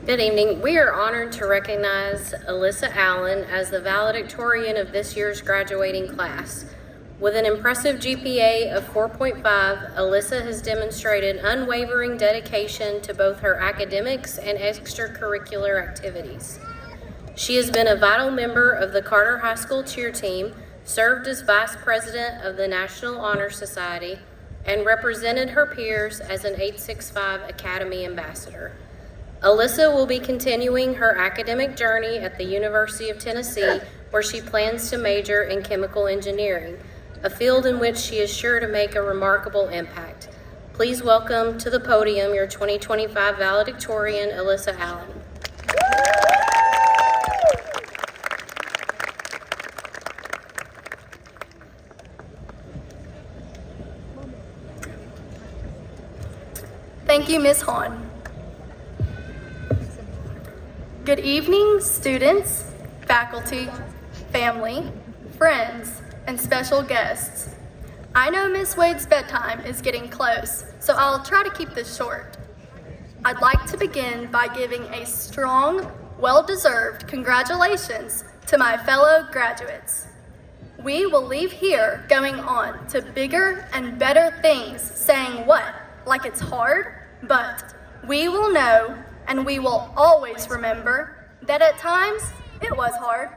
Good evening. We are honored to recognize Alyssa LuAnn as the valedictorian of this year's graduating class. With an impressive GPA of 4.5, Alyssa has demonstrated unwavering dedication to both her academics and extracurricular activities. She has been a vital member of the Carter High School cheer team, served as vice president of the National Honor Society, and represented her peers as an 865 Academy ambassador. Alyssa will be continuing her academic journey at the University of Tennessee, where she plans to major in chemical engineering, a field in which she is sure to make a remarkable impact. Please welcome to the podium your 2025 valedictorian, Alyssa LuAnn. Thank you, Ms. Hahn. Good evening, students, faculty, family, friends, and special guests. I know Ms. Wade's bedtime is getting close, so I'll try to keep this short. I'd like to begin by giving a strong, well-deserved congratulations to my fellow graduates. We will leave here going on to bigger and better things, saying what? Like it's hard? But we will know, and we will always remember, that at times it was hard.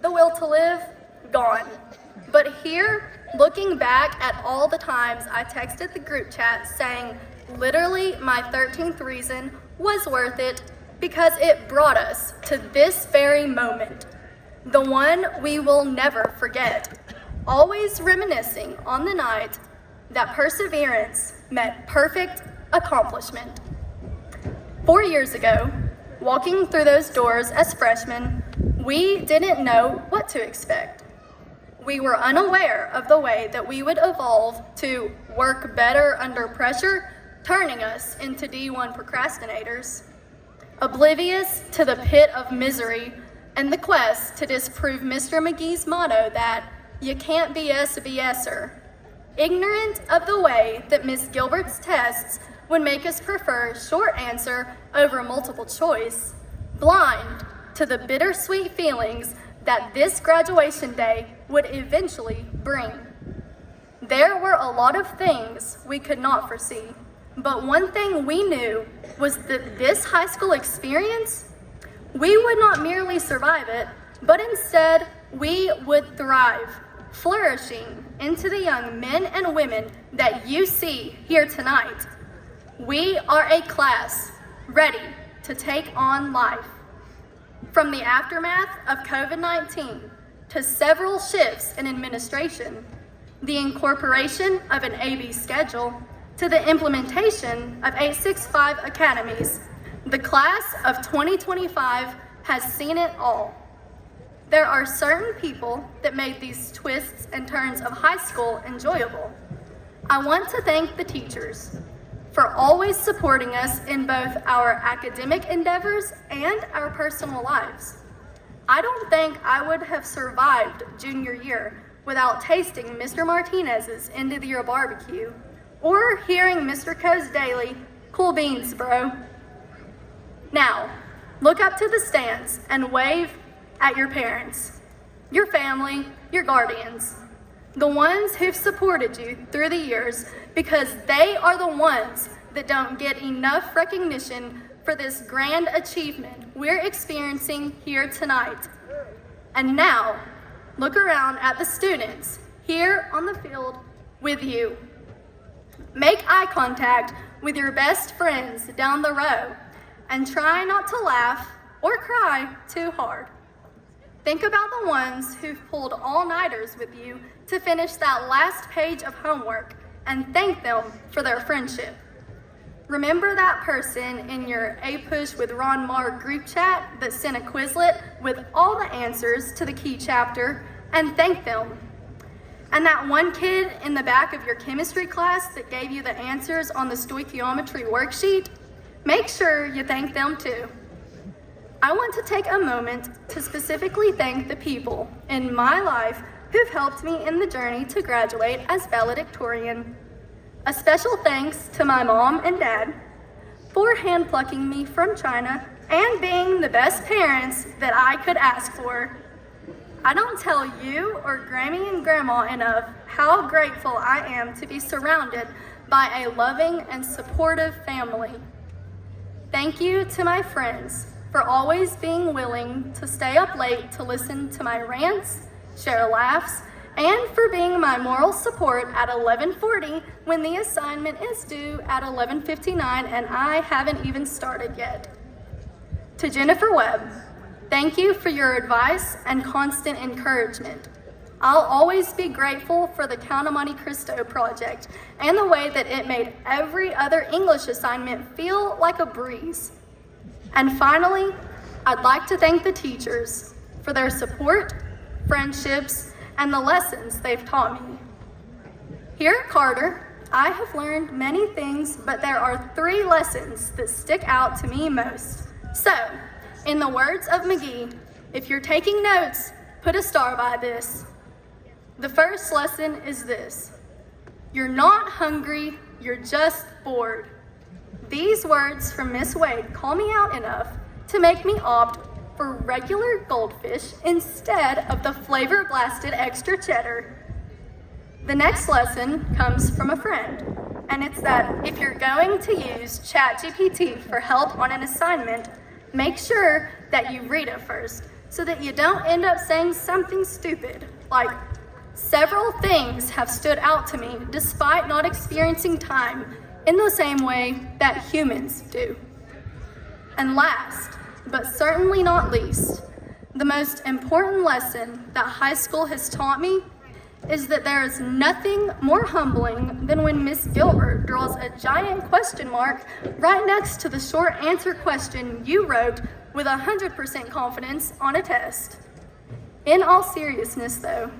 The will to live, gone. But here, looking back at all the times I texted the group chat saying literally my 13th reason was worth it because it brought us to this very moment. The one we will never forget. Always reminiscing on the night that perseverance met perfect accomplishment. 4 years ago, walking through those doors as freshmen, we didn't know what to expect. We were unaware of the way that we would evolve to work better under pressure, turning us into D1 procrastinators. Oblivious to the pit of misery and the quest to disprove Mr. McGee's motto that you can't BS a BSer. Ignorant of the way that Ms. Gilbert's tests would make us prefer short answer over multiple choice, blind to the bittersweet feelings that this graduation day would eventually bring. There were a lot of things we could not foresee, but one thing we knew was that this high school experience, we would not merely survive it, but instead we would thrive, flourishing into the young men and women that you see here tonight. We are a class ready to take on life. From the aftermath of COVID-19 to several shifts in administration, the incorporation of an AB schedule to the implementation of 865 academies, the class of 2025 has seen it all. There are certain people that made these twists and turns of high school enjoyable. I want to thank the teachers for always supporting us in both our academic endeavors and our personal lives. I don't think I would have survived junior year without tasting Mr. Martinez's end of the year barbecue or hearing Mr. Coe's daily, "Cool beans, bro." Now, look up to the stands and wave at your parents, your family, your guardians, the ones who've supported you through the years, because they are the ones that don't get enough recognition for this grand achievement we're experiencing here tonight. And now, look around at the students here on the field with you. Make eye contact with your best friends down the row and try not to laugh or cry too hard. Think about the ones who've pulled all-nighters with you to finish that last page of homework and thank them for their friendship. Remember that person in your A-Push with Ron Marr group chat that sent a Quizlet with all the answers to the key chapter and thank them. And that one kid in the back of your chemistry class that gave you the answers on the stoichiometry worksheet, make sure you thank them too. I want to take a moment to specifically thank the people in my life who've helped me in the journey to graduate as valedictorian. A special thanks to my mom and dad for hand plucking me from China and being the best parents that I could ask for. I don't tell you or Grammy and Grandma enough how grateful I am to be surrounded by a loving and supportive family. Thank you to my friends for always being willing to stay up late to listen to my rants, share laughs, and for being my moral support at 11:40 when the assignment is due at 11:59 and I haven't even started yet. To Jennifer Webb, thank you for your advice and constant encouragement. I'll always be grateful for the Count of Monte Cristo project and the way that it made every other English assignment feel like a breeze. And finally, I'd like to thank the teachers for their support, friendships, and the lessons they've taught me. Here at Carter, I have learned many things, but there are 3 lessons that stick out to me most. So, in the words of McGee, if you're taking notes, put a star by this. The first lesson is this: you're not hungry, you're just bored. These words from Miss Wade call me out enough to make me opt for regular goldfish instead of the flavor-blasted extra cheddar. The next lesson comes from a friend, and it's that if you're going to use ChatGPT for help on an assignment, make sure that you read it first so that you don't end up saying something stupid like, "Several things have stood out to me despite not experiencing time in the same way that humans do." And last, but certainly not least, the most important lesson that high school has taught me is that there is nothing more humbling than when Miss Gilbert draws a giant question mark right next to the short answer question you wrote with 100% confidence on a test. In all seriousness though,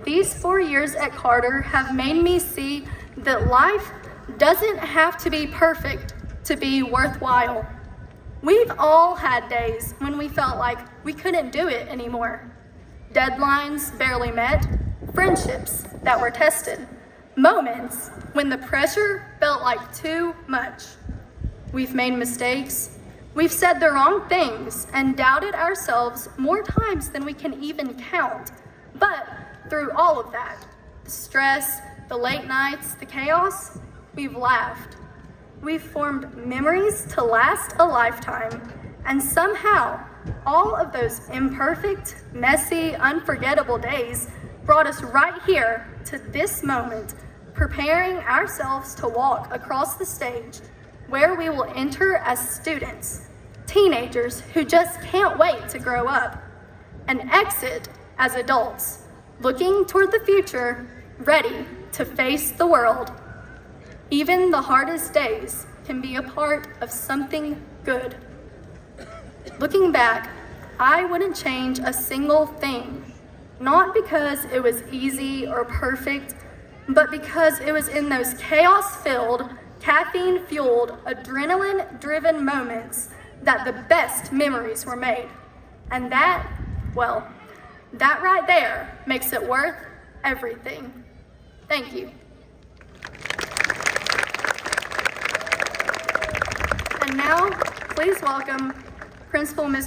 these 4 years at Carter have made me see that life doesn't have to be perfect to be worthwhile. We've all had days when we felt like we couldn't do it anymore. Deadlines barely met, friendships that were tested, moments when the pressure felt like too much. We've made mistakes, we've said the wrong things and doubted ourselves more times than we can even count. But through all of that, the stress, the late nights, the chaos, we've laughed. We've formed memories to last a lifetime, and somehow all of those imperfect, messy, unforgettable days brought us right here to this moment, preparing ourselves to walk across the stage where we will enter as students, teenagers who just can't wait to grow up, and exit as adults, looking toward the future, ready to face the world. Even the hardest days can be a part of something good. Looking back, I wouldn't change a single thing, not because it was easy or perfect, but because it was in those chaos-filled, caffeine-fueled, adrenaline-driven moments that the best memories were made. And that, well, that right there makes it worth everything. Thank you. And now, please welcome Principal Ms.